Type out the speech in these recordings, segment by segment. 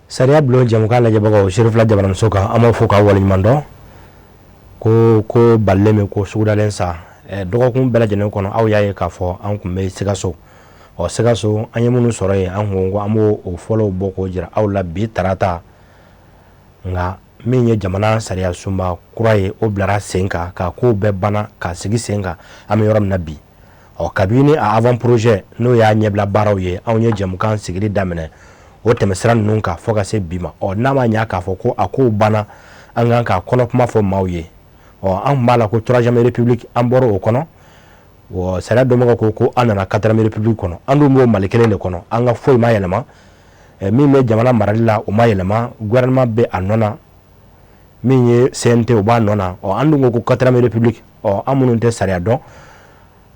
Sariya bulon jamukan lajɛbagaw Serifula Jabaramuso kan an b'a fɔ k'aw waleɲuman dɔn ko balilen bɛ ko sugudalen sa dɔgɔkun bɛɛ lajɛlen kɔnɔ aw y'a ye k'a fɔ an kun bɛ Sikaso Sikaso an ye minnu sɔrɔ yen an ko an b'o fɔlɔw bɔ k'o jira aw la bi tarata nka min ye jamana sariya sunba kura ye o bilara sen kan k'a kow bɛɛ banna k'a sigi sen kan an bɛ yɔrɔ min na bi kabini a avant projet n'o y'a ɲɛbila baaraw ye anw ye jamukan sigili daminɛ o tɛmɛsira ninnu kan fo ka se bi ma n'a ma ɲɛ k'a fɔ ko a kow banna an kan ka kɔnɔ kuma fɔ maaw ye an b'a la ko 3e république an bɔra o kɔnɔ sariya dɔnbagaw ko an nana 4e république kɔnɔ an dun b'o Mali kelen de kɔnɔ an ka foyi ma yɛlɛma min bɛ jamana marali la o ma yɛlɛma gouvernement bɛ a nɔ na min ye CNT o b'a nɔ na an dun ko 4e république an minnu tɛ sariya dɔn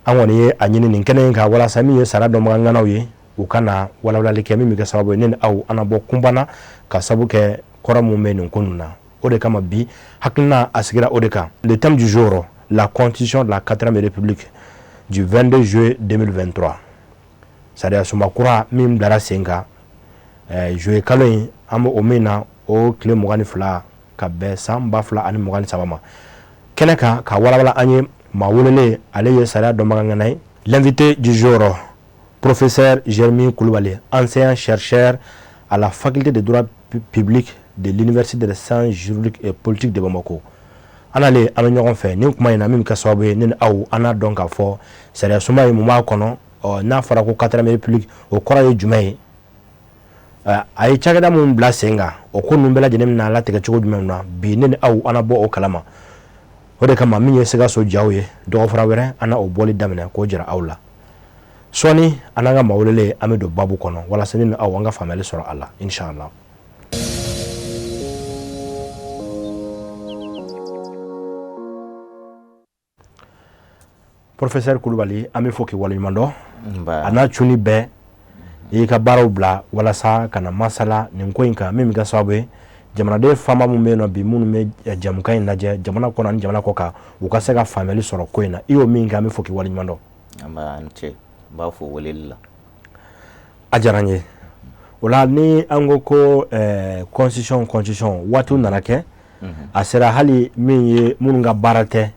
an kɔni ye a ɲini nin kɛnɛ in kan walasa min ye sariya dɔnbaga ŋanaw ye u kana walawalali kɛ min bɛ kɛ sababu ye ne ni aw an bɔ kunbana ka sabu kɛ kɔrɔ mun bɛ nin ko ninnu na o de kama bi hakilina a sigira o de kan le thème du jour la constitution de la 4e république du 22 juillet 2023 sariya sunba kura min bilara sen kan juillet kalo in an bɛ o min na o tile 22 ka bɛn san 2023 ma kɛnɛ kan ka walawala an ye maa welele ale ye sariya dɔnbaga ŋana ye l'invité du jour professeur Jérémy Koulibaly, ancien chercheur à la faculté de droit public de l'université de sciences juridiques et politiques de Bamako. An ale an bɛ ɲɔgɔn fɛ nin kuma in na min bɛ kɛ sababu ye ne ni aw an n'a dɔn k'a fɔ sariya sunba ye mun b'a kɔnɔ n'a fɔra ko 4e république o kɔrɔ ye jumɛn ye a ye cakɛda mun bila sen kan o ko ninnu bɛɛ lajɛlen bɛna latigɛ cogo jumɛn na bi ne ni aw an na bɔ o kalama o de kama min ye Sikaso jaw ye dɔgɔfara wɛrɛ an na o bɔli daminɛ k'o jira aw la sɔɔni an n'an ka maa welele an bɛ don babu kɔnɔ walasa ne ni aw an ka faamuyali sɔrɔ a la inshallah. Professeur Koulibaly an bɛ fɔ k'i waleɲuman dɔn a n'a cunni bɛɛ i y'i ka baaraw bila walasa ka na masala nin ko in kan min bɛ kɛ sababu ye jamanaden faama minnu bɛ yen nɔ bi minnu bɛ jamukan in lajɛ jamana kɔnɔ ani jamana kɔ kan u ka se ka faamuyali sɔrɔ ko in na i y'o min kɛ an bɛ fɔ k'i waleɲuman dɔn. B'a fɔ weleli la a diyara n ye o la ni an ko constitution waatiw nana kɛ a sera hali min ye minnu ka baara tɛ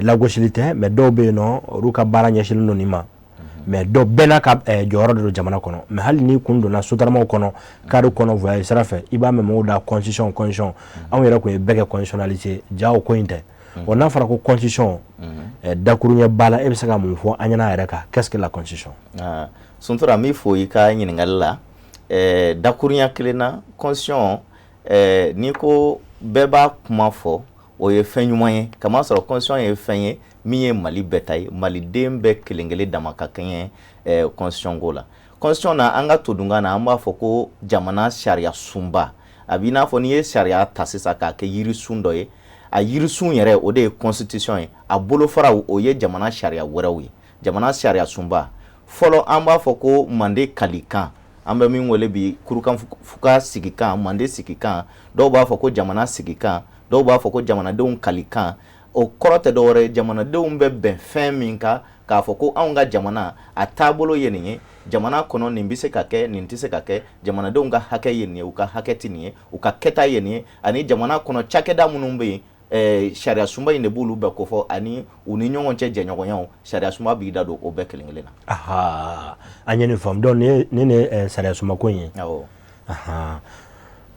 lagosili tɛ mais dɔw bɛ yen nɔ olu ka baara ɲɛsinnen don nin ma mais dɔw bɛɛ n'a ka jɔyɔrɔ de don jamana kɔnɔ mais hali ni kun donna sotaramaw kɔnɔ cadre kɔnɔ voyage sira fɛ i b'a mɛn mɔgɔw da constitution anw yɛrɛ tun ye bɛɛ kɛ constitutionnalité jaw ko in tɛ n'a fɔra ko constitution dakuruɲɛ b'a la e bɛ se ka mun fɔ an ɲɛna yɛrɛ kan qu'est-ce que la constitution suntura min fɔ i ka ɲininkali la dakuruɲɛ kelen na constitution ni ko bɛɛ b'a kuma fɔ o ye fɛn ɲuman ye kamasɔrɔ constitution ye fɛn ye min ye Mali bɛɛ ta ye maliden bɛɛ kelen kelen dama ka kɛɲɛ constitution ko la constitution na an ka todunkan na an b'a fɔ ko jamana sariya sunba a b'i n'a fɔ n'i ye sariya ta sisan k'a kɛ yirisun dɔ ye a yirisun yɛrɛ o de ye constitution ye a bolofaraw o ye jamana sariya wɛrɛw ye jamana sariya sunba fɔlɔ an b'a fɔ ko Mande kalikan an bɛ min wele bi kurukan fuka sigikan Mande sigikan dɔw b'a fɔ ko jamana sigikan dɔw b'a fɔ ko jamanadenw kalikan o kɔrɔ tɛ dɔwɛrɛ ye jamanadenw bɛ bɛn fɛn min kan k'a fɔ ko anw ka jamana a taabolo ye nin ye jamana kɔnɔ nin bɛ se ka kɛ nin tɛ se ka kɛ jamanadenw ka hakɛ ye nin ye u ka hakɛ tɛ nin ye u ka kɛta ye nin ye ani jamana kɔnɔ cakɛda minnu bɛ yen sariya sunba in de b'olu bɛɛ ko fɔ ani u ni ɲɔgɔn cɛ jɛɲɔgɔnyaw sariya sunba b'i da don o bɛɛ kelen kelen na. An ye nin faamu donc ne ne sariya sunba ko in ye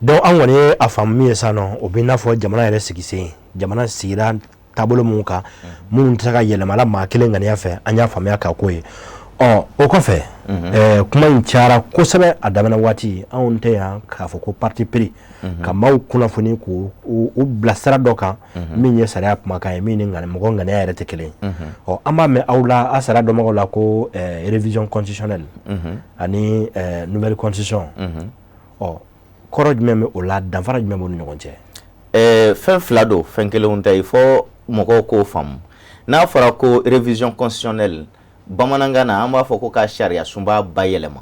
donc an kɔni ye a faamu min ye sisan nɔ o bɛ i n'a fɔ jamana yɛrɛ sigi sen jamana sigira taabolo mun kan minnu tɛ se ka yɛlɛma la maa kelen ŋaniya fɛ an y'a faamuya k'a ko ye o kɔfɛ kuma in cayara kosɛbɛ a daminɛ waati anw tɛ yan k'a fɔ ko parti pris ka maaw kunnafoni k'u bila sira dɔ kan min ye sariya kumakan ye min ni mɔgɔ ŋaniya yɛrɛ tɛ kelen an b'a mɛn aw la a sariya dɔnbagaw la ko révision constitutionnelle ani nouvelle constitution kɔrɔ jumɛn bɛ o la danfara jumɛn b'u ni ɲɔgɔn cɛ fɛn fila don fɛn kelenw tɛ fɔ mɔgɔw k'o faamu n'a fɔra ko révision constitutionnelle bamanankan na an b'a fɔ ko ka sariya sunba bayɛlɛma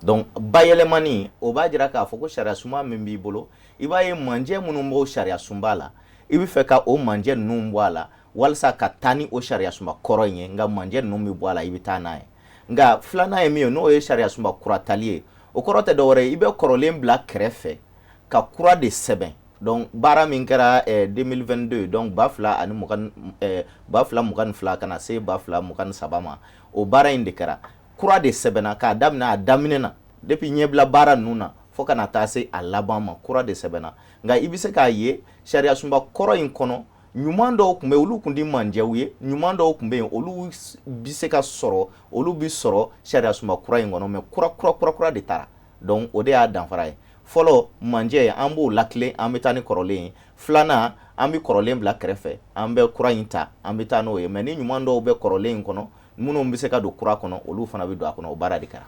donc bayɛlɛmani o b'a jira k'a fɔ ko sariya sunba min b'i bolo i b'a ye manjɛ minnu b'o sariya sunba la i bɛ fɛ ka o manjɛ ninnu bɔ a la walasa ka taa ni o sariya sunba kɔrɔ in ye nka manjɛ ninnu bɛ bɔ a la i bɛ taa n'a ye nka filanan ye min ye n'o ye sariya sunba kuratali ye o kɔrɔ tɛ dɔwɛrɛ i bɛ kɔrɔlen bila kɛrɛfɛ ka kura de sɛbɛn donc baara min kɛra 2022 donc 2022 kana se 2023 ma o baara in de kɛra kura de sɛbɛnna k'a daminɛ a daminɛ na depuis ɲɛbila baara ninnu na fo kana taa se a laban ma kura de sɛbɛnna nka i bɛ se k'a ye sariya sunba kɔrɔ in kɔnɔ ɲuman dɔw tun bɛ olu tun di manjɛw ye ɲuman dɔw tun bɛ yen olu bɛ se ka sɔrɔ olu bɛ sɔrɔ sariya sunba kura in kɔnɔ mais kura de taara donc o de y'a danfara ye fɔlɔ manje an b'o lakile an bɛ taa ni kɔrɔlen ye filanan an bɛ kɔrɔlen bila kɛrɛfɛ an bɛ kura in ta an bɛ taa n'o ye mais ni ɲuman dɔw bɛ kɔrɔlen in kɔnɔ minnu bɛ se ka don kura kɔnɔ olu fana bɛ don a kɔnɔ o baara de kɛra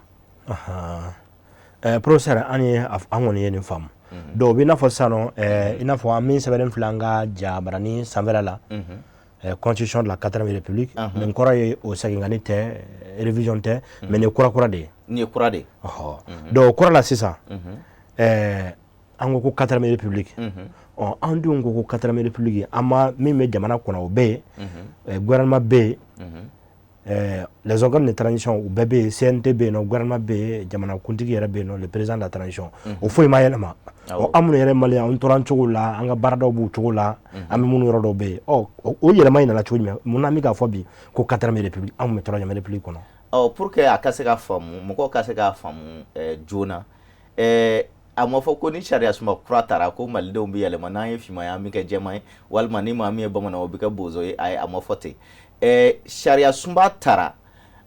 professeur an kɔni ye nin faamu donc i n'a fɔ sisan nɔ i n'a fɔ an min sɛbɛnnen filɛ an ka jabaranin sanfɛla la constitution de la 4ème république nin kɔrɔ ye o seginkani tɛ révision tɛ mais nin ye kura de ye nin ye kura de ye donc kura la sisan an ko ko 4ème république an denw ko ko 4ème république an ma min bɛ jamana kɔnɔ o bɛ yen gouvernement bɛ yen les organes de transition u bɛɛ bɛ yen CNT bɛ yen nɔ gouvernement bɛ yen jamanakuntigi yɛrɛ bɛ yen nɔ le président de la transition o foyi ma yɛlɛma an minnu yɛrɛ maliyɛn an tora cogo la an ka baaradaw b'u cogo la an bɛ minnu yɔrɔ dɔw bɛ yen o yɛlɛma in nana cogo jumɛn mun na an bɛ k'a fɔ bi ko 4ème république an tun bɛ 3ème république kɔnɔ pour que a ka se ka faamu mɔgɔw ka se k'a faamu joona a ma fɔ ko ni sariya sunba kura taara ko malidenw bɛ yɛlɛma n'an ye finman ye an bɛ kɛ jɛman ye walima ni maa min ye bamanan o bɛ kɛ bozo ye a ma fɔ ten sariya sunba taara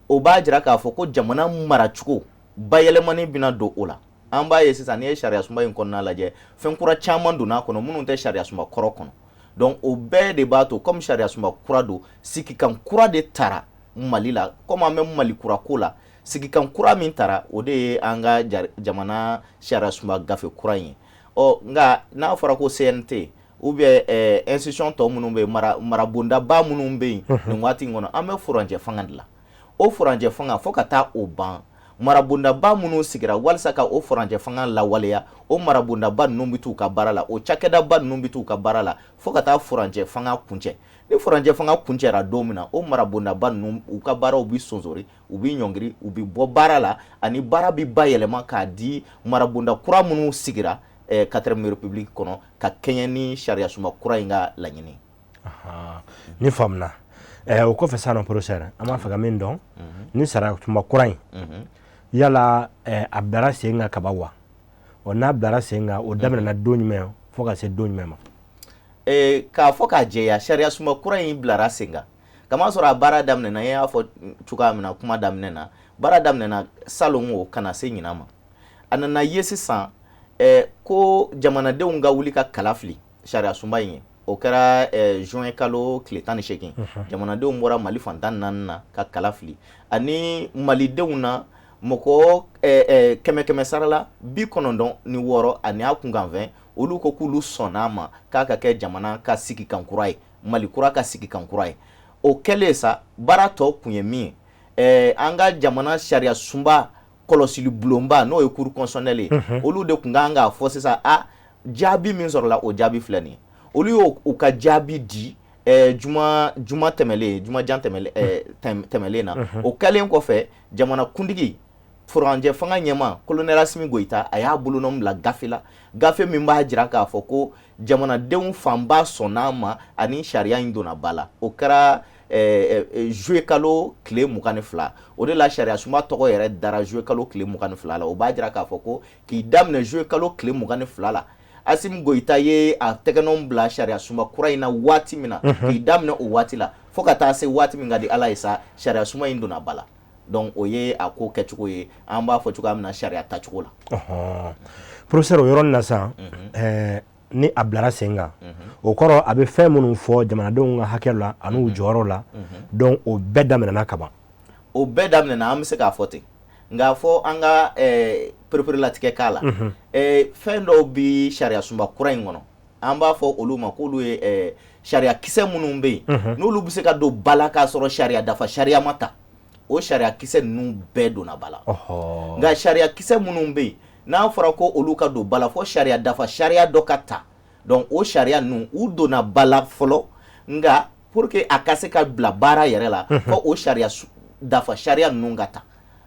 o b'a jira k'a fɔ ko jamana maracogo bayɛlɛmani bɛna don o la an b'a ye sisan n'i ye sariya sunba in kɔnɔna lajɛ fɛn kura caman donna a kɔnɔ minnu tɛ sariya sunba kɔrɔ kɔnɔ donc o bɛɛ de b'a to comme sariya sunba kura don sigikan kura de taara Mali la comme an bɛ Mali kura ko la sigikan kura min taara o de ye an ka jamana sariya sunba gafe kura in ye nka n'a fɔra ko CNT ou bien institution tɔ minnu bɛ yen marabondaba minnu bɛ yen nin waati in kɔnɔ an bɛ furanjɛ fanga de la o furanjɛ fanga fo ka taa o ban marabondaba minnu sigira walasa ka o furanjɛ fanga lawaleya o marabondaba ninnu bɛ t'u ka baara la o cakɛdaba ninnu bɛ t'u ka baara la fo ka taa furanjɛ fanga kuncɛ ni furanjɛ fanga kuncɛra don min na o marabondaba ninnu u ka baaraw bɛ sonsori u bɛ ɲɔngiri u bɛ bɔ baara la ani baara bɛ bayɛlɛma k'a di marabonda kura minnu sigira 4ème république kɔnɔ ka kɛɲɛ ni sariya sunba kura in ka laɲini ni faamuna o kɔfɛ sisan nɔ professeur an b'a fɛ ka min dɔn ni sariya sunba kura in yala a bilara sen kan kaban wa n'a bilara sen kan o daminɛna don jumɛn fo ka se don jumɛn ma k'a fɔ k'a jɛya sariya sunba kura in bilara sen kan kamasɔrɔ a baara daminɛna n y'a fɔ cogoya min na kuma daminɛ na baara daminɛna salon o kana se ɲinan ma a nana ye sisan ko jamanadenw ka wuli ka kala fili sariya sunba in ye o kɛra juin kalo tile 18 jamanadenw bɔra Mali fantan 4 na ka kala fili ani malidenw na mɔgɔ kɛmɛ sara la 96 ani a kunkanfɛn olu ko k'olu sɔnn'a ma k'a ka kɛ jamana ka sigikan kura ye Mali kura ka sigikan kura ye o kɛlen sa baara tɔ kun ye min ye an ka jamana sariya sunba kɔlɔsili bulonba n'o ye cour constitutionnelle ye olu de kun kan k'a fɔ sisan jaabi min sɔrɔla o jaabi filɛ nin ye olu y'u ka jaabi di juma tɛmɛlen jumajan tɛmɛlen na o kɛlen kɔfɛ jamana kuntigi furanjɛ fanga ɲɛma colonel Asimi Goyita a y'a bolonɔ bila gafe la gafe min b'a jira k'a fɔ ko jamanadenw fanba sɔnn'a ma ani sariya in donna ba la o kɛra juillet kalo tile 22 o de la sariya sunba tɔgɔ yɛrɛ dara juillet kalo tile 22 la o b'a jira k'a fɔ ko k'i daminɛ juillet kalo tile 22 la Asimi Goyita ye a tɛgɛnɔ bila sariya sunba kura in na waati min na k'i daminɛ o waati la fo ka taa se waati min ka di Ala ye sa sariya sunba in donna ba la donc o ye a ko kɛcogo ye an b'a fɔ cogoya min na sariya tacogo la professeur o yɔrɔ nin na sisan ni a bilara sen kan o kɔrɔ a bɛ fɛn minnu fɔ jamanadenw ka hakɛ la ani u jɔyɔrɔ la donc o bɛɛ daminɛna kaban o bɛɛ daminɛna an bɛ se k'a fɔ ten nka fɔ an ka pereperelatigɛ k'a la fɛn dɔw bɛ sariya sunba kura in kɔnɔ an b'a fɔ olu ma k'olu ye sariya kisɛ minnu bɛ yen n'olu bɛ se ka don ba la k'a sɔrɔ sariya dafa sariya ma ta o sariya kisɛ ninnu bɛɛ donna ba la nka sariya kisɛ minnu bɛ yen n'a fɔra ko olu ka don ba la fo sariya dafa sariya dɔ ka ta donc o sariya ninnu u donna ba la fɔlɔ nka pour que a ka se ka bila baara yɛrɛ la fo o sariya dafa sariya ninnu ka ta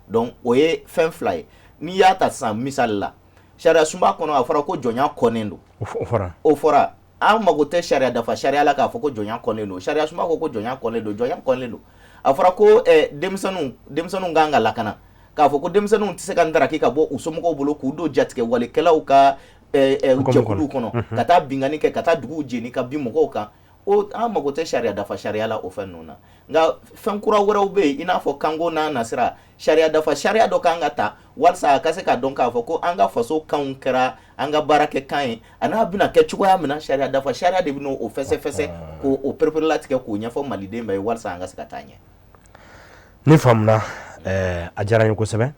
donc o ye fɛn fila ye n'i y'a ta sisan misali la sariya sunba kɔnɔ a fɔra ko jɔnya kɔnnen don o fɔra an mago tɛ sariya dafa sariya la k'a fɔ ko jɔnya kɔnnen don sariya sunba ko jɔnya kɔnnen don jɔnya kɔnnen don a fɔra ko denmisɛnninw kan ka lakana k'a fɔ ko denmisɛnninw tɛ se ka ndaraki ka bɔ u somɔgɔw bolo k'u don jatigɛ walikɛlaw ka jɛkuluw kɔnɔ ka taa bingani kɛ ka taa duguw jeni ka bin mɔgɔw kan an mago tɛ sariya dafa sariya la o fɛn ninnu na nka fɛn kura wɛrɛw bɛ yen i n'a fɔ kanko n'a nasira sariya dafa sariya dɔ kan ka ta walasa a ka se k'a dɔn k'a fɔ ko an ka faso kanw kɛra an ka baara kɛ kan ye a n'a bɛna kɛ cogoya min na sariya dafa sariya de bɛna o fɛsɛfɛsɛ k'o perepere-latigɛ k'o ɲɛfɔ maliden bɛɛ ye walasa an ka se ka taa ɲɛ. Ni faamuna a diyara n ye kosɛbɛ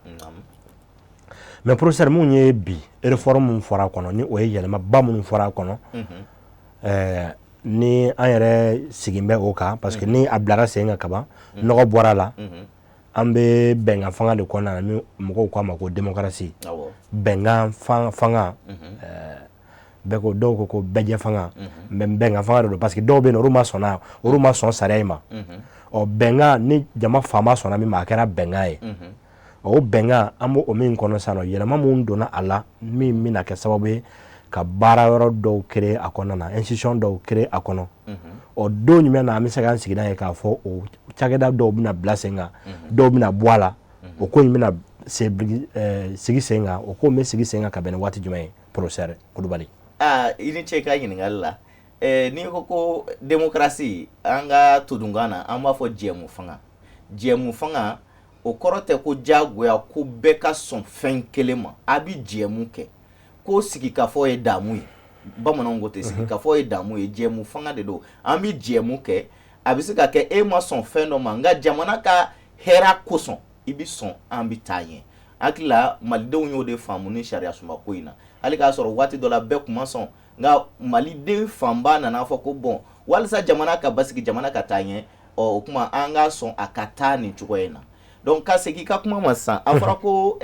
mais professeur mun ye bi réforme mun fɔra kɔnɔ ni o ye yɛlɛmaba minnu fɔra kɔnɔ ni an yɛrɛ sigin bɛ o kan parce que ni a bilara sen kan kaban nɔgɔ bɔra la an bɛ bɛnkan fanga de kɔnɔna na ni mɔgɔw k'a ma ko démocratie bɛnkan fanga bɛɛ ko dɔw ko bɛɛjɛ fanga mais bɛnkan fanga de don parce que dɔw bɛ yen olu ma sɔn sariya in ma ɔ bɛnkan ni jama faama sɔnna min ma a kɛra bɛnkan ye o bɛnkan an b'o min kɔnɔ sisan nɔ yɛlɛma mun donna a la min bɛna kɛ sababu ye ka baara yɔrɔ dɔw créer a kɔnɔna na institution dɔw créer a kɔnɔ o don jumɛn na an bɛ se k'an sigi n'a ye k'a fɔ o cakɛda dɔw bɛna bila sen kan dɔw bɛna bɔ a la o ko in bɛna sigi sen kan o ko in bɛ sigi sen kan ka bɛn ni waati jumɛn ye professeur Kulubali. I ni ce i ka ɲininkali la n'i ko démocratie an ka todunkan na an b'a fɔ jɛmu fanga o kɔrɔ tɛ ko diyagoya ko bɛɛ ka sɔn fɛn kelen ma a bɛ jɛmu kɛ ko sigi ka fɔ ye damu ye bamananw ko tɛ sigi ka fɔ ye damu ye jɛmu fanga de don an bɛ jɛmu kɛ a bɛ se ka kɛ e ma sɔn fɛn dɔ ma nka jamana ka hɛrɛ kosɔn i bɛ sɔn an bɛ taa ɲɛ hakili la malidenw y'o de faamu ni sariya sunba ko in na hali k'a sɔrɔ waati dɔ la bɛɛ tun ma sɔn nka maliden fanba nana fɔ ko bɔn walasa jamana ka basigi jamana ka taa ɲɛ o kuma an ka sɔn a ka taa nin cogoya in na donc ka segin ka kuma ma sisan a fɔra ko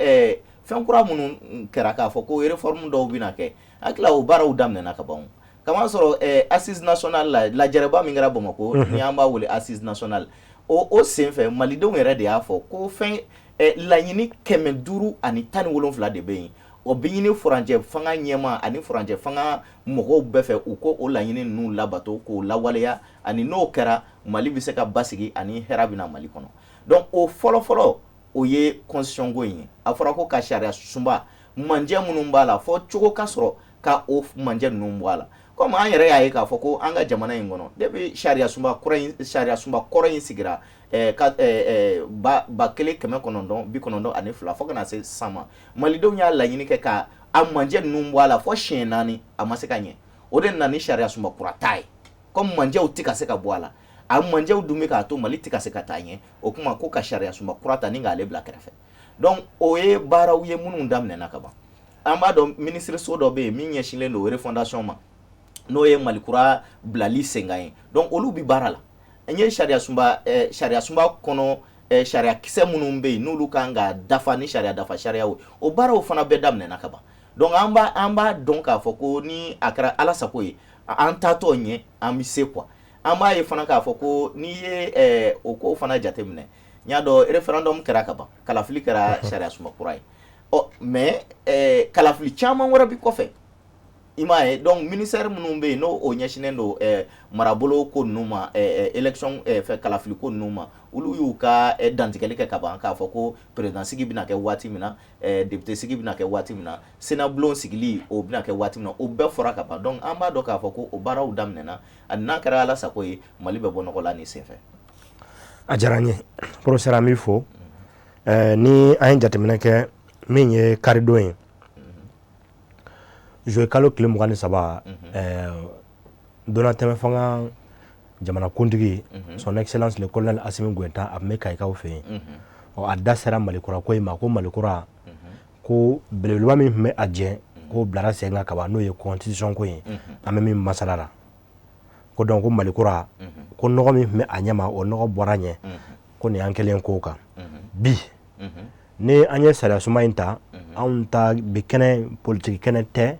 fɛn kura minnu kɛra k'a fɔ ko réforme dɔw bɛna kɛ hakili o baaraw daminɛna ka ban kama sɔrɔ assise nationale la lajɛrɛba min kɛra Bamakɔ ni an b'a wele assise nationale o senfɛ malidenw yɛrɛ de y'a fɔ ko fɛn laɲini 517 de bɛ yen o bɛ ɲini furancɛ fanga ɲɛma ani furancɛ fanga mɔgɔw bɛɛ fɛ u ko o laɲini ninnu labato k'o lawaleya ani n'o kɛra Mali bɛ se ka basigi ani hɛrɛ bɛna Mali kɔnɔ donc o fɔlɔ o ye constitution ko in ye a fɔra ko ka sariya sunba manjɛ minnu b'a la fɔ cogo ka sɔrɔ ka o manjɛ ninnu bɔ a la comme an yɛrɛ y'a ye k'a fɔ ko an ka jamana in kɔnɔ depuis sariya sunba kɔrɔ in sigira 1992 fo kana se san ma malidenw y'a laɲini kɛ ka a manjɛ ninnu bɔ a la fɔ siɲɛ 4 a ma se ka ɲɛ o de nana ni sariya sunba kura ta ye comme manjɛw tɛ ka se ka bɔ a la a manjɛw dun bɛ k'a to Mali tɛ ka se ka taa ɲɛ o kuma ko ka sariya sunba kura ta ni k'ale bila kɛrɛfɛ donc o ye baaraw ye minnu daminɛna ka ban an b'a dɔn ministre so dɔ bɛ yen min ɲɛsinlen don refondation ma n'o ye Malikura bilali sen kan ye donc olu bɛ baara la n ye sariya sunba kɔnɔ sariya kisɛ minnu bɛ yen n'olu kan ka dafa ni sariya dafa sariyaw o baaraw fana bɛɛ daminɛna ka ban donc an b'a dɔn k'a fɔ ko ni a kɛra Ala sago ye an taatɔ ɲɛ an bɛ se quoi an b'a ye fana k'a fɔ ko n'i ye o ko fana jateminɛ n y'a dɔn référendum kɛra ka ban kalafili kɛra sariya sunba kura ye mais kalafili caman wɛrɛ bi kɔfɛ i m'a ye donc ministère minnu bɛ yen n'o ɲɛsinnen don marabolo ko ninnu ma élection fɛ kalafili ko ninnu ma olu y'u ka dantigɛli kɛ ka ban k'a fɔ ko président sigi bɛna kɛ waati min na député sigi bɛna kɛ waati min na sénat bulon sigili o bɛna kɛ waati min na o bɛɛ fɔra ka ban donc an b'a dɔn k'a fɔ ko o baaraw daminɛna ani n'a kɛra Ala sago ye Mali bɛ bɔ nɔgɔ la nin senfɛ. A diyara n ye professeur an b'i fo ni an ye jateminɛ kɛ min ye karidon ye juillet kalo tile 23 donna tɛmɛ fanga jamana kuntigi son excellence le colonel Assimi Goïta a tun bɛ Kayikaw fɛ yen a da sera Malikura ko in ma ko Malikura ko belebeleba min tun bɛ a jɛ k'o bilara sen kan kaban n'o ye constitution ko in an bɛ min masala la ko donc ko Malikura ko nɔgɔ min tun bɛ a ɲɛma o nɔgɔ bɔra ɲɛ ko nin y'an kɛlen k'o kan bi ni an ye sariya suma in ta anw ta bi kɛnɛ politique kɛnɛ tɛ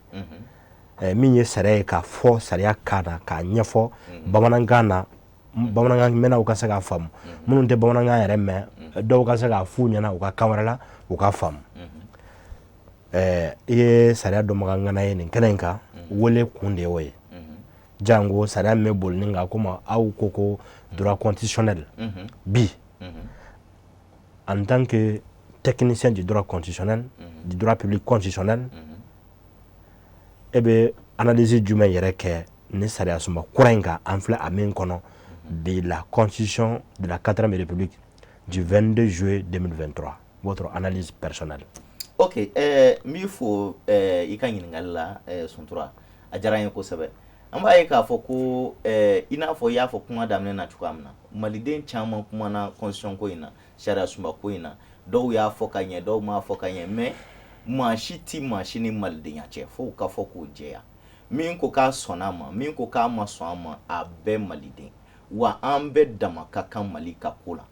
min ye sariya ye k'a fɔ sariya kan na k'a ɲɛfɔ bamanankan na bamanankan mɛnnaw ka se k'a faamu minnu tɛ bamanankan yɛrɛ mɛn dɔw ka se k'a f'u ɲɛna u ka kan wɛrɛ la u ka faamu i ye sariya dɔ maga ŋana ye nin kɛnɛ in kan wele kun de y'o ye jango sariya min bɛ boli nin kan komi aw ko ko droit constitutionnel bi en tant que technicien du droit constitutionnel du droit public constitutionnel e bɛ analyse jumɛn yɛrɛ kɛ ni sariya sunba kura in kan an filɛ a min kɔnɔ de la constitution de la 4e république du 22 juillet 2023 votre analyse personnelle. Ok, mi fo i ka ɲininkali la Suntura a diyara n ye kosɛbɛ. An b'a ye k'a fɔ ko i n'a fɔ i y'a fɔ kuma daminɛ na cogoya min na maliden caman kumana constitution ko in na sariya sunba ko in na dɔw y'a fɔ ka ɲɛ dɔw m'a fɔ ka ɲɛ mais maa si ti maa si ni malidenya cɛ fo ka fɔ k'o jɛya min ko k'a sɔnna a ma min ko k'a ma sɔn a ma a bɛɛ maliden wa an bɛɛ dama ka kan Mali ka ko la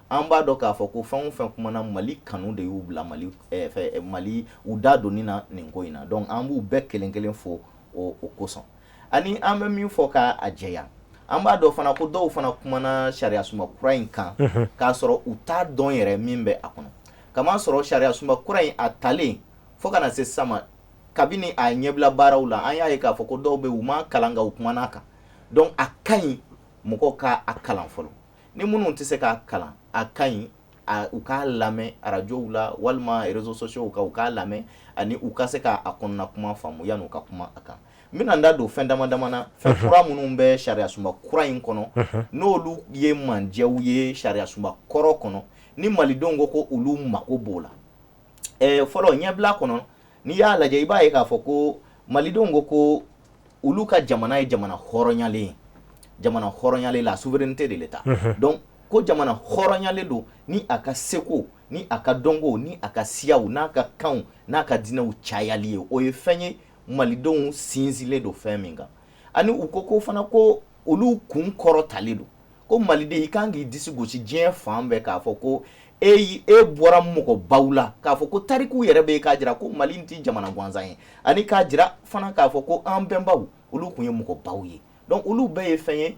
an b'a dɔn k'a fɔ ko fɛn o fɛn kumana Mali kanu de y'u bila Mali u da donni na nin ko in na donc an b'u bɛɛ kelen kelen fo o kosɔn ani an bɛ min fɔ k'a jɛya an b'a dɔn fana ko dɔw fana kumana sariya sunba kura in kan k'a sɔrɔ u t'a dɔn yɛrɛ min bɛ a kɔnɔ kama sɔrɔ sariya sunba kura in a talen fo kana se sama kabini a ɲɛbila baaraw la an y'a ye k'a fɔ ko dɔw bɛ u ma kalan nka u kumana a kan donc a ka ɲi mɔgɔw ka a kalan fɔlɔ ni minnu tɛ se k'a kalan a ka ɲi u k'a lamɛn arajow la walima réseaux sociaux kan u k'a lamɛn ani u ka se k'a kɔnɔna kuma faamu yanni u ka kuma a kan n bɛna n da don fɛn dama dama na fɛn kura minnu bɛ sariya sunba kura in kɔnɔ n'olu ye manjɛw ye sariya sunba kɔrɔ kɔnɔ ni malidenw ko ko olu mako b'o la fɔlɔ ɲɛbila kɔnɔ n'i y'a lajɛ i b'a ye k'a fɔ ko malidenw ko ko olu ka jamana ye jamana hɔrɔnyalen jamana hɔrɔnyalen la souveraineté de l'État donc ko jamana hɔrɔnyalen don ni a ka seko ni a ka dɔnko ni a ka siyaw n'a ka kanw n'a ka diinɛw cayali ye o ye fɛn ye malidenw sinsinlen don fɛn min kan ani u ko fana ko olu kun kɔrɔ talen don ko maliden i kan k'i disi gosi diɲɛ fan bɛɛ k'a fɔ ko e bɔra mɔgɔbaw la k'a fɔ ko tariku yɛrɛ bɛ k'a jira ko Mali tɛ jamana gansan ye ani k'a jira fana k'a fɔ ko an bɛnbaw olu kun ye mɔgɔbaw ye donc olu bɛɛ ye fɛn ye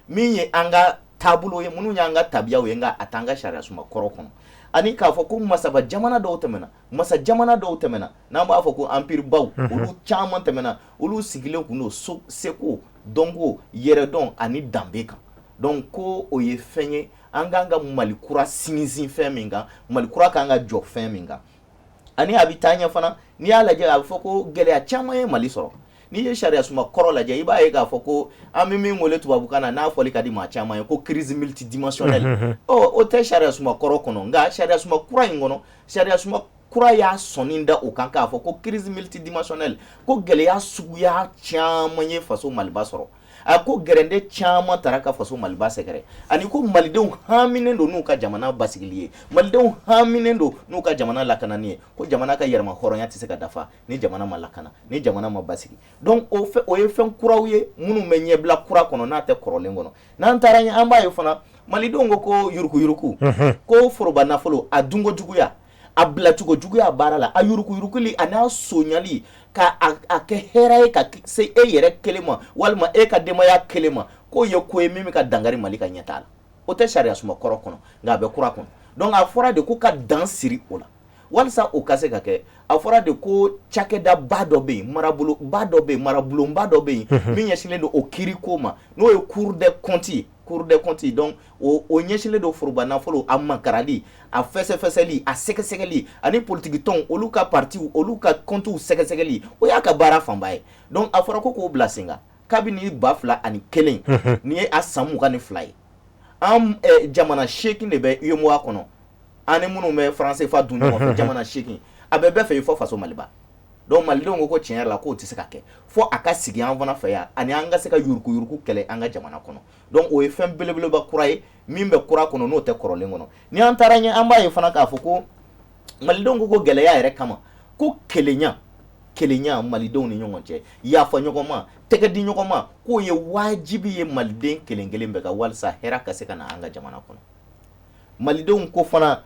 min ye an ka taabolo ye minnu y'an ka tabiyaw ye nka a t'an ka sariya sunba kɔrɔ kɔnɔ ani k'a fɔ ko masaba jamana dɔw tɛmɛna masa jamana dɔw tɛmɛna n'an b'a fɔ ko empire baw olu caman tɛmɛna olu sigilen kun don seko dɔnko yɛrɛdɔn ani danbe kan donc ko o ye fɛn ye an k'an ka Mali kura sinsin fɛn min kan Mali kura k'an ka jɔ fɛn min kan ani a bɛ taa ɲɛ fana n'i y'a lajɛ a bɛ fɔ ko gɛlɛya caman ye Mali sɔrɔ n'i ye sariya sunba kɔrɔ lajɛ i b'a ye k'a fɔ ko an bɛ min wele tubabukan na n'a fɔli ka di maa caman ye ko crise multidimensionnelle o tɛ sariya sunba kɔrɔ kɔnɔ nka sariya sunba kura in kɔnɔ sariya sunba kura y'a sɔnni da o kan k'a fɔ ko crise multidimensionnelle ko gɛlɛya suguya caman ye faso Maliba sɔrɔ a ko gɛrɛnde caman taara ka faso Maliba sɛgɛrɛ ani ko malidenw haminen don n'u ka jamana basigili ye malidenw haminen don n'u ka jamana lakanani ye ko jamana ka yɛrɛma hɔrɔnya tɛ se ka dafa ni jamana ma lakana ni jamana ma basigi donc o ye fɛn kuraw ye minnu bɛ ɲɛbila kura kɔnɔ n'a tɛ kɔrɔlen kɔnɔ n'an taara ɲɛ an b'a ye fana malidenw ko yuruku ko foroba nafolo a dunko juguya a bilacogo juguya baara la a yurukuyurukuli a n'a soɲali ka a kɛ hɛrɛ ye ka se e yɛrɛ kelen ma walima e ka denbaya kelen ma k'o ye ko ye min bɛ ka dankari Mali ka ɲɛtaa la o tɛ sariya sunba kɔrɔ kɔnɔ nka a bɛ kura kɔnɔ donc a fɔra de ko ka dan siri o la walasa o ka se ka kɛ a fɔra de ko cakɛda ba dɔ bɛ yen maraboloba dɔ bɛ yen marabulonba dɔ bɛ yen min ɲɛsinnen don o kiiriko ma n'o ye cour des comptes donc o ɲɛsinnen don foroba nafolo a makarali a fɛsɛfɛsɛli a sɛgɛsɛgɛli ani politiki tɔnw olu ka partiw olu ka comptes sɛgɛsɛgɛli o y'a ka baara fanba ye donc a fɔra ko k'o bila sen kan kabini 2001 nin ye a san 22 ye an jamana 8 de bɛ UEMOA kɔnɔ ani minnu bɛ français fa dun ɲɔgɔn fɛ jamana 8 a bɛ bɛɛ fɛ fɔ faso Maliba donc malidenw ko tiɲɛ yɛrɛ la k'o tɛ se ka kɛ fo a ka sigi an fana fɛ yan ani an ka se ka yurukuyuruku kɛlɛ an ka jamana kɔnɔ donc o ye fɛn belebeleba kura ye min bɛ kura kɔnɔ n'o tɛ kɔrɔlen kɔnɔ ni an taara ɲɛ an b'a ye fana k'a fɔ ko malidenw ko gɛlɛya yɛrɛ kama ko kelenya malidenw ni ɲɔgɔn cɛ yafa ɲɔgɔn ma tɛgɛ di ɲɔgɔn ma k'o ye wajibi ye maliden kelen kelen bɛɛ ka walasa hɛrɛ ka se ka na an ka jamana kɔnɔ malidenw ko fana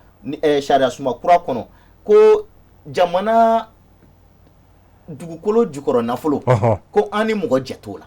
sariya sunba kura kɔnɔ ko jamana dugukolo jukɔrɔ nafolo ko an ni mɔgɔ jɛ t'o la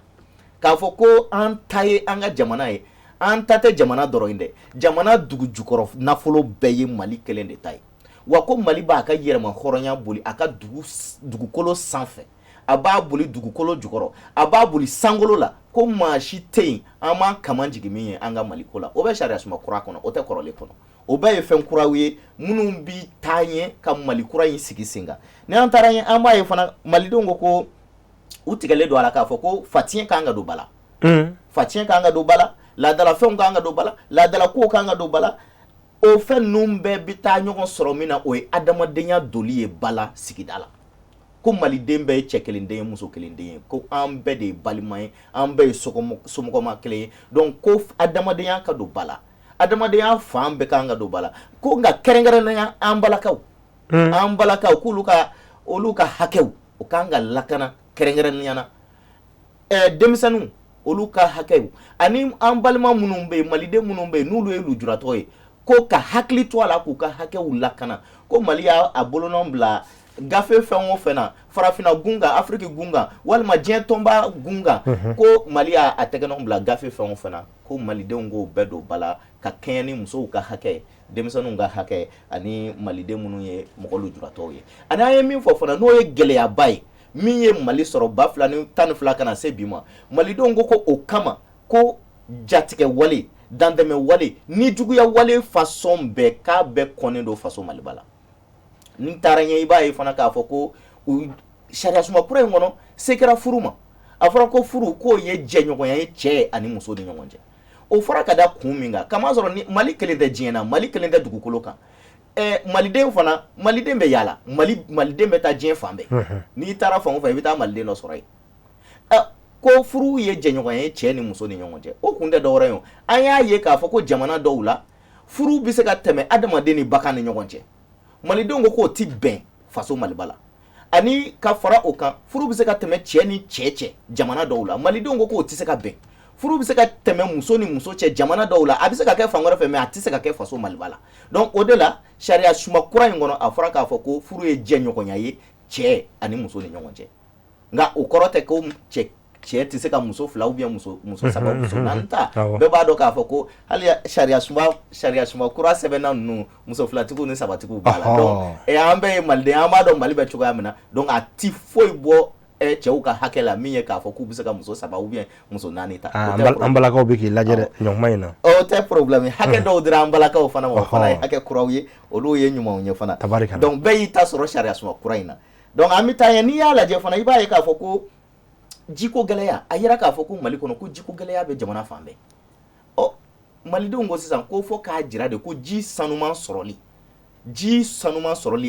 k'a fɔ ko an ta ye an ka jamana ye an ta tɛ jamana dɔrɔn ye dɛ jamana dugu jukɔrɔ nafolo bɛɛ ye Mali kelen de ta ye wa ko Mali b'a ka yɛrɛma hɔrɔnya boli a ka dugukolo sanfɛ a b'a boli dugukolo jukɔrɔ a b'a boli sankolo la ko maa si tɛ yen an m'an kaman jigin min ye an ka Mali ko la o bɛ sariya suma kura kɔnɔ o tɛ kɔrɔlen kɔnɔ o bɛɛ ye fɛn kuraw ye minnu bi taa ɲɛ ka Mali kura in sigi sen kan ni an taara ɲɛ an b'a ye fana malidenw ko u tigɛlen don a la k'a fɔ ko fatiɲɛ kan ka don ba la fatiɲɛ kan ka don ba la laadalafɛnw kan ka don ba la laadalakow kan ka don ba la o fɛn ninnu bɛɛ bi taa ɲɔgɔn sɔrɔ min na o ye adamadenya doli ye ba la sigida la ko maliden bɛɛ ye cɛ kelen den ye muso kelen den ye ko an bɛɛ de ye balima ye an bɛɛ ye somɔgɔma kelen ye donc ko adamadenya ka don ba la adamadenya fan bɛɛ kan ka don ba la ko nka kɛrɛnkɛrɛnnenya an balakaw k'olu ka hakɛw o kan ka lakana kɛrɛnkɛrɛnnenya na denmisɛnninw olu ka hakɛw ani an balima minnu bɛ yen maliden minnu bɛ yen n'olu ye lujuratɔ ye ko ka hakili to a la k'u ka hakɛw lakana ko Mali y'a bolonɔ bila gafe fɛn o fɛn na farafina gunga Afrique gunga walima diɲɛ tɔnba gunga ko Mali y'a tɛgɛnɔ bila gafe fɛn o fɛn na ko malidenw k'o bɛɛ don ba la ka kɛɲɛ ni musow ka hakɛ denmisɛnninw ka hakɛ ani maliden minnu ye mɔgɔ lujuratɔw ye ani an ye min fɔ fana n'o ye gɛlɛyaba ye min ye Mali sɔrɔ 2012 kana se bi ma malidenw ko o kama ko jatigɛ wale dantɛmɛ wale ni juguya wale façon bɛɛ k'a bɛɛ kɔnnen don faso Maliba la ni taara ɲɛ i b'a ye fana k'a fɔ ko sariya suma kura in kɔnɔ se kɛra furu ma a fɔra ko furu k'o ye jɛɲɔgɔnya ye cɛ ani muso ni ɲɔgɔn cɛ o fɔra ka da kun min kan kamasɔrɔ ni Mali kelen tɛ diɲɛ na Mali kelen tɛ dugukolo kan maliden fana maliden bɛ yaala maliden bɛ taa diɲɛ fan bɛɛ n'i taara fan o fan i bɛ taa maliden dɔ sɔrɔ yen ko furu ye jɛɲɔgɔnya ye cɛ ni muso ni ɲɔgɔn cɛ o kun tɛ dɔwɛrɛ ye an y'a ye k'a fɔ ko jamana dɔw la furu bɛ se ka tɛmɛ adamaden ni bagan ni ɲɔgɔn cɛ malidenw ko k'o ti bɛn faso Maliba la ani ka fara o kan furu bɛ se ka tɛmɛ cɛ ni cɛ jamana dɔw la malidenw ko k'o ti se ka bɛn furu bɛ se ka tɛmɛ muso ni muso cɛ jamana dɔw la a bɛ se ka kɛ fan wɛrɛ fɛ mais a tɛ se ka kɛ faso Maliba la donc o de la sariya suma kura in kɔnɔ a fɔra k'a fɔ ko furu ye jɛɲɔgɔnya ye cɛ ani muso ni ɲɔgɔn cɛ nka o kɔrɔ tɛ ko cɛ tɛ se ka muso fila ou bien muso saba muso naani ta bɛɛ b'a dɔn k'a fɔ ko hali sariya suma kura sɛbɛnna ninnu muso filatigiw ni sabatigiw b'a la donc an bɛɛ ye maliden an b'a dɔn Mali bɛ cogoya min na donc a ti foyi bɔ cɛw ka hakɛ la min ye k'a fɔ k'u bɛ se ka muso saba ou bien muso naani ta an balakaw bɛ k'i lajɛ dɛ ɲɔgɔnma in na o tɛ problème hakɛ dɔw dira an balakaw fana ma o fana ye hakɛ kuraw ye olu ye ɲumanw ye fana donc bɛɛ y'i ta sɔrɔ sariya suma kura in na donc an bɛ taa ɲɛ n'i y'a lajɛ fana i b'a ye k'a fɔ ko jiko gɛlɛya a yira k'a fɔ ko Mali kɔnɔ ko jiko gɛlɛya bɛ jamana fan bɛɛ malidenw ko sisan ko fɔ k'a jira de ko ji sanuman sɔrɔli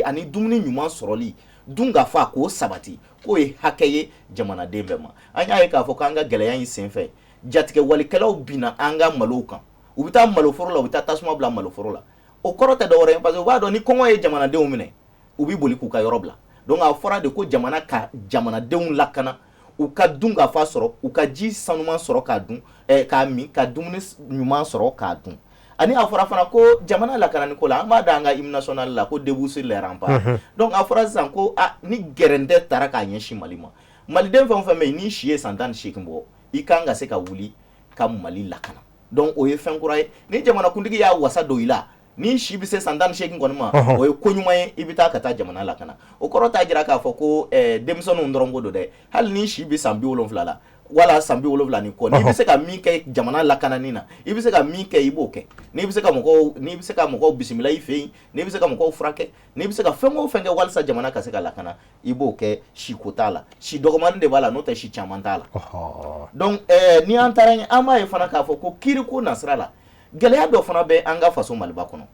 ani dumuni ɲuman sɔrɔli dun ka fa k'o sabati k'o ye hakɛ ye jamanaden bɛɛ ma an y'a ye k'a fɔ k'an ka gɛlɛya in senfɛ jatigɛ walikɛlaw binna an ka malow kan u bɛ taa maloforo la u bɛ taa tasuma bila maloforo la o kɔrɔ tɛ dɔwɛrɛ ye parce que u b'a dɔn ni kɔngɔ ye jamanadenw minɛ u bɛ boli k'u ka yɔrɔ bila donc a fɔra de ko jamana ka jamanadenw lakana u ka dun ka fa sɔrɔ u ka ji sanuman sɔrɔ k'a dun k'a min ka dumuni ɲuman sɔrɔ k'a dun ani a fɔra fana ko jamana lakanani ko la an b'a da an ka hymne national la ko debout sur les remparts donc a fɔra sisan ko ni gɛrɛntɛ taara k'a ɲɛsin Mali ma maliden fɛn o fɛn bɛ yen n'i si ye san 18 bɔ i kan ka se ka wuli ka Mali lakana donc o ye fɛn kura ye ni jamanakuntigi y'a wasa don i la ni si bɛ se san 18 kɔni ma o ye ko ɲuman ye i bɛ taa ka taa jamana lakana o kɔrɔ t'a jira k'a fɔ ko denmisɛnninw dɔrɔn ko don dɛ hali ni si bɛ san 70 la wala san 70 ni kɔ n'i bɛ se ka min kɛ jamana lakanani na i bɛ se ka min kɛ i b'o kɛ n'i bɛ se ka mɔgɔw bisimila i fɛ yen n'i bɛ se ka mɔgɔw furakɛ n'i bɛ se ka fɛn o fɛn kɛ walasa jamana ka se ka lakana i b'o kɛ si ko t'a la si dɔgɔmanin de b'a la n'o tɛ si caman t'a la donc ni an taara ɲɛ an b'a ye fana k'a fɔ ko kiiriko nasira la gɛlɛya dɔ fana bɛ an ka faso Maliba kɔnɔ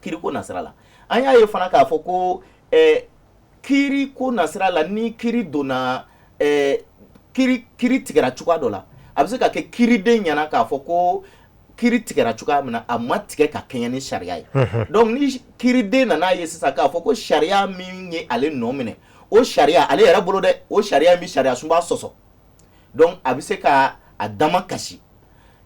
kiiriko nasira la an y'a ye fana k'a fɔ ko kiiriko nasira la ni kiiri donna kiiri tigɛra cogoya dɔ la a bɛ se ka kɛ kiiriden ɲɛna k'a fɔ ko kiiri tigɛra cogoya min na a ma tigɛ ka kɛɲɛ ni sariya ye donc ni kiiriden nana ye sisan k'a fɔ ko sariya min ye ale nɔ minɛ o sariya ale yɛrɛ bolo dɛ o sariya min sariya sunba sɔsɔ donc a bɛ se ka a dama kasi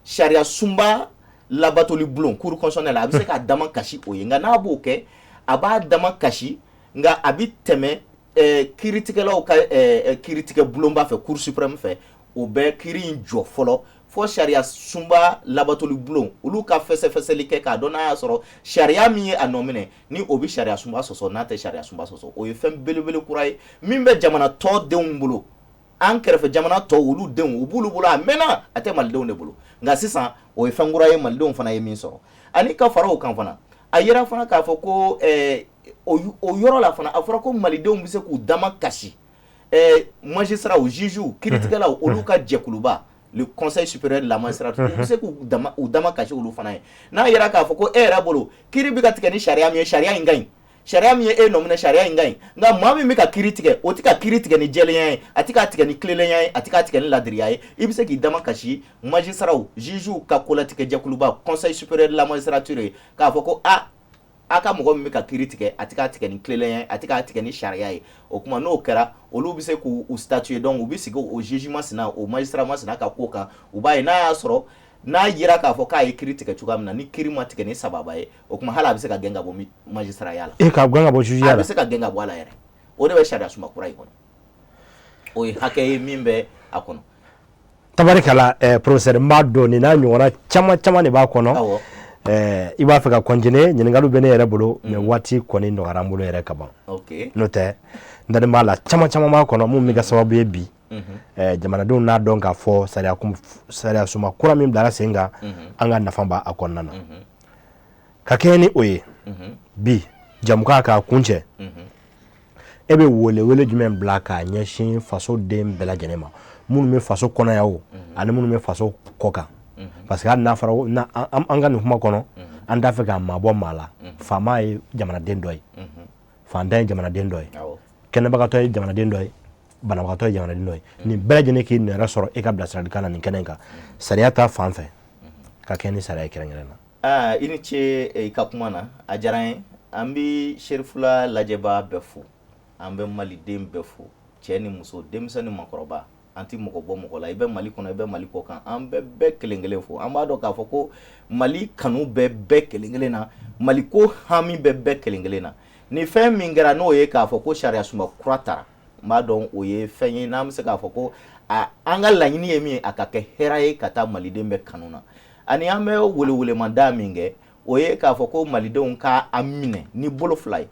sariya sunba labatoli bulon cour constitutionnelle a bɛ se k'a dama kasi o ye nka n'a b'o kɛ a b'a dama kasi nka a bɛ tɛmɛ kiiritigɛlaw ka kiiritigɛ bulonba fɛ cour suprême fɛ o bɛ kiiri in jɔ fɔlɔ fo sharia sunba labatoli bulon olu ka fɛsɛfɛsɛli kɛ k'a dɔn n'a y'a sɔrɔ sharia min ye a nɔ minɛ ni o bɛ sharia sunba sɔsɔ n'a tɛ sharia sunba sɔsɔ o ye fɛn belebele kura ye min bɛ jamana tɔ denw bolo an kɛrɛfɛ jamana tɔ olu denw u b'olu bolo a mɛnna a tɛ malidenw de bolo nka sisan o ye fɛn kura ye malidenw fana ye min sɔrɔ ani ka fara o kan fana a yera fana k'a fɔ ko o yɔrɔ la fana a fɔra ko malidenw bɛ se k'u dama kasi magistrats juges kiiritigɛlaw olu ka jɛkuluba le conseil supérieur de la magistrature u bɛ se k'u dama kasi olu fana ye n'a yera k'a fɔ ko e yɛrɛ bolo kiiri bɛ ka tigɛ ni sariya min ye sariya in ka ɲi sariya min ye e nɔ minɛ sariya in ka ɲi nka maa min bɛ ka kiiri tigɛ o tɛ ka kiiri tigɛ ni jɛlenya ye a tɛ ka tigɛ ni tilelenya ye a tɛ ka tigɛ ni ladiriya ye i bɛ se k'i dama kasi magistrats juges ka kolatigɛ jɛkuluba conseil supérieur de la magistrature ye k'a fɔ ko a ka mɔgɔ min bɛ ka kiiri tigɛ a tɛ ka tigɛ ni tilelenya ye a tɛ ka tigɛ ni sariya ye o kuma n'o kɛra olu bɛ se k'u statuer donc u bɛ sigi o juge masina o magistrat masina ka ko kan u b'a ye n'a y'a sɔrɔ n'a yera k'a fɔ k'a ye kiiri tigɛ cogoya min na ni kiiri ma tigɛ ni sababa ye o kuma hali a bɛ se ka gɛn ka bɔ magistraya la k'a gɛn ka bɔ juge la a bɛ se ka gɛn ka bɔ a la yɛrɛ o de bɛ sariya suma kura in kɔnɔ o ye hakɛ ye min bɛ a kɔnɔ tabarikala professeur n b'a dɔn nin n'a ɲɔgɔnna caman de b'a kɔnɔ i b'a fɛ ka continuer ɲininkaliw bɛ ne yɛrɛ bolo mais waati kɔni nɔgɔyara n bolo yɛrɛ ka ban n'o tɛ n dalen b'a la caman b'a kɔnɔ mun bɛ kɛ sababu ye bi jamanadenw n'a dɔn k'a fɔ sariya suma kura min bilara sen kan an ka nafa b'a kɔnɔna na ka kɛɲɛ ni o ye bi jamukan k'a kuncɛ e bɛ wele jumɛn bila k'a ɲɛsin faso den bɛɛ lajɛlen ma minnu bɛ faso kɔnɔ yan o ani minnu bɛ faso kɔ kan parce que hali n'a fɔra an ka nin kuma kɔnɔ an t'a fɛ k'a mabɔ maa la faama ye jamanaden dɔ ye fantan ye jamanaden dɔ ye kɛnɛbagatɔ ye jamanaden dɔ ye banabagatɔ ye jamanaden dɔ ye nin bɛɛ lajɛlen k'i nɛrɛ sɔrɔ e ka bilasiralikan na nin kɛnɛ in kan sariya ta fan fɛ ka kɛ ni sariya ye kɛrɛnkɛrɛn na. I ni ce i ka kuma na a diyara n ye an bɛ serifula lajɛbaa bɛɛ fo an bɛ maliden bɛɛ fo cɛ ni muso denmisɛn ni makɔrɔba an tɛ mɔgɔ bɔ mɔgɔ la i bɛ mali kɔnɔ i bɛ mali kɔ kan an bɛɛ kelen kelen fo an b'a dɔn k'a fɔ ko mali kanu bɛɛ kelen kelen na mali ko hami bɛɛ kelen kelen na ni fɛn min kɛra n'o ye k'a fɔ ko sariya suma kura tara n b'a dɔn o ye fɛn ye n'an bɛ se k'a fɔ ko an ka laɲini ye min ye a ka kɛ hɛrɛ ye ka taa maliden bɛɛ kanu na ani an bɛ welewelemada min kɛ o ye k'a fɔ ko malidenw k'a minɛ ni bolo fila ye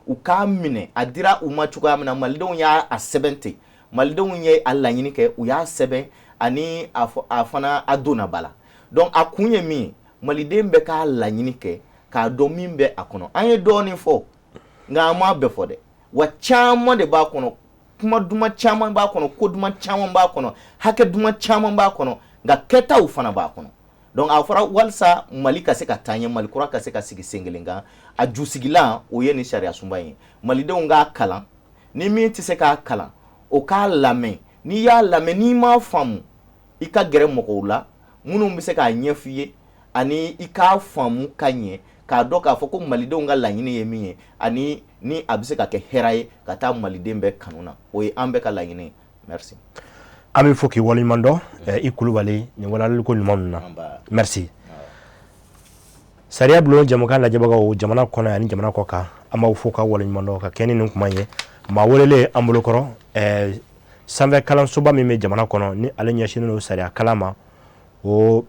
u k'a minɛ a dira u ma cogoya min na malidenw y'a sɛbɛn ten malidenw ye a laɲini kɛ u y'a sɛbɛn ani a fana a donna ba la donc a kun ye min ye maliden bɛ k'a laɲini kɛ k'a dɔn min bɛ a kɔnɔ an ye dɔɔnin fɔ nka an m'a bɛɛ fɔ dɛ wa caman de b'a kɔnɔ kuma duman caman b'a kɔnɔ ko duman caman b'a kɔnɔ hakɛ duman caman b'a kɔnɔ nka kɛtaw fana b'a kɔnɔ donc a fɔra walasa mali ka se ka taa ɲɛ mali kura ka se ka sigi sen kelen kan a jusigilan o ye nin sariya sunba ye malidenw k'a kalan ni min tɛ se k'a kalan o k'a lamɛn n'i y'a lamɛn n'i m'a faamu i ka gɛrɛ mɔgɔw la minnu bɛ se k'a ɲɛf'i ye ani i k'a faamu ka ɲɛ k'a dɔn k'a fɔ ko malidenw ka laɲini ye min ye ani ni a bɛ se ka kɛ hɛrɛ ye ka taa maliden bɛɛ kanu na o ye an bɛɛ ka laɲini ye merci. an bɛ fɔ k'i waleɲuman dɔn i kulubali nin walaliko ɲuman ninnu na merci. sariya bulon jamukan lajɛbagaw jamana kɔnɔ ani jamana kɔ kan an b'aw fo ka waleɲuman dɔn ka kɛ ni nin kuma ye maa welelen an bolo kɔrɔ sanfɛ kalansoba min bɛ jamana kɔnɔ ni ale ɲɛsinnen don sariya kalan ma o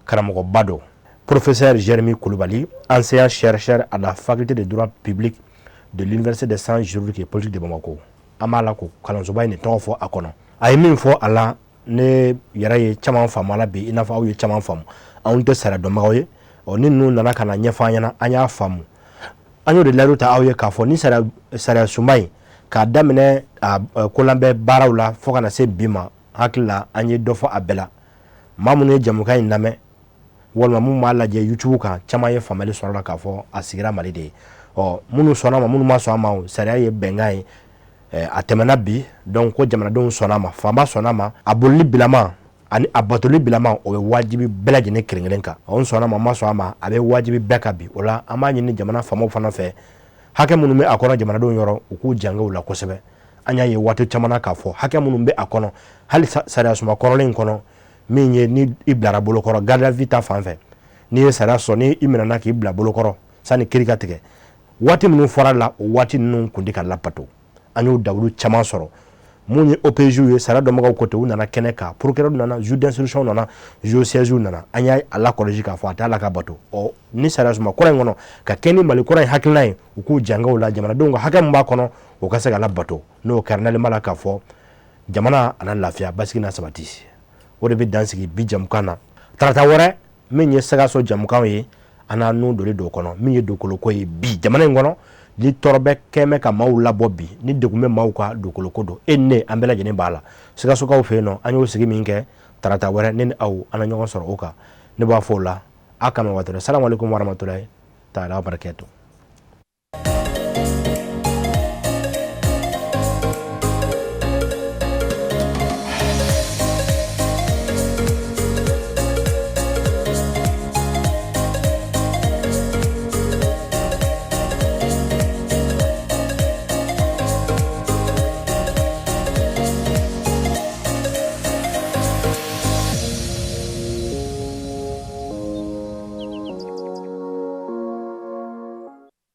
karamɔgɔba dɔ professeur Jérémy Coulibaly, ancien chercheur à la faculté de droit public de l'université des sciences juridiques et politiques de Bamako an b'a la ko kalansoba in de tɔgɔ fɔ a kɔnɔ a ye min fɔ a la ne yɛrɛ ye caman faamu a la bi i n'a fɔ aw ye caman faamu anw tɛ sariya dɔnbagaw ye ni ninnu nana ka na ɲɛfɔ an ɲɛna an y'a faamu an y'o de layidu ta aw ye k'a fɔ ni sariya sunba in k'a daminɛ kolanbɛ baaraw la fo ka na se bi ma hakili la an ye dɔ fɔ a bɛɛ la maa minnu ye jamukan in lamɛn walima mun b'a lajɛ YouTube kan caman ye faamuyali sɔrɔ la k'a fɔ a sigira Mali de ye minnu sɔnna ma minnu ma sɔn a ma sariya ye bɛnkan ye a tɛmɛna bi donc ko jamanadenw sɔnna ma faama sɔnna ma a bolili bilama ani a batoli bilama o bɛ wajibi bɛɛ lajɛlen kelen-kelen kan n sɔnna ma ma sɔn a ma a bɛ wajibi bɛɛ kan bi o la an b'a ɲini jamana faamaw fana fɛ hakɛ minnu bɛ a kɔnɔ jamanadenw yɔrɔ u k'u jange u la kosɛbɛ an y'a ye waati caman na k'a fɔ hakɛ minnu bɛ a kɔnɔ hali sariya suma kɔrɔlen in kɔnɔ min ye ni i bilara bolokɔrɔ garde à vue ta fan fɛ n'i ye sariya sɔrɔ ni i minɛna k'i bila bolokɔrɔ sani kiiri ka tigɛ waati minnu fɔra la o waati ninnu kun tɛ ka labato an y'o dawulu caman sɔrɔ mun ye OPJ ye sara dɔnbagaw côté u nana kɛnɛ kan procureur nana juge d'instruction nana juge siège nana an y'a la kɔlɔsi k'a fɔ a t'a la ka bato ni sariya suma kura in kɔnɔ ka kɛ ni Mali kura in hakilina ye u k'u jangaw la jamanadenw ka hakɛ min b'a kɔnɔ o ka se ka la bato n'o kɛra n'ale ma la k'a fɔ jamana ana lafiya basigi na sabati o de bɛ dansigi bi jamukan na tarata wɛrɛ min ye Sikaso jamukan ye an n'a nun doli do kɔnɔ min ye dugukoloko ye bi jamana in kɔnɔ ni tɔɔrɔ bɛ kɛmɛ ka maaw labɔ bi ni degun bɛ maaw ka dugukoloko don e ne an bɛɛ lajɛlen b'a la Sikasokaw fɛ yen nɔ an y'o sigi min kɛ tarata wɛrɛ ne ni aw an na ɲɔgɔn sɔrɔ o kan ne b'a fɔ o la a kama watɔ salamu alaikum warahmatulahi taala wabarakatuh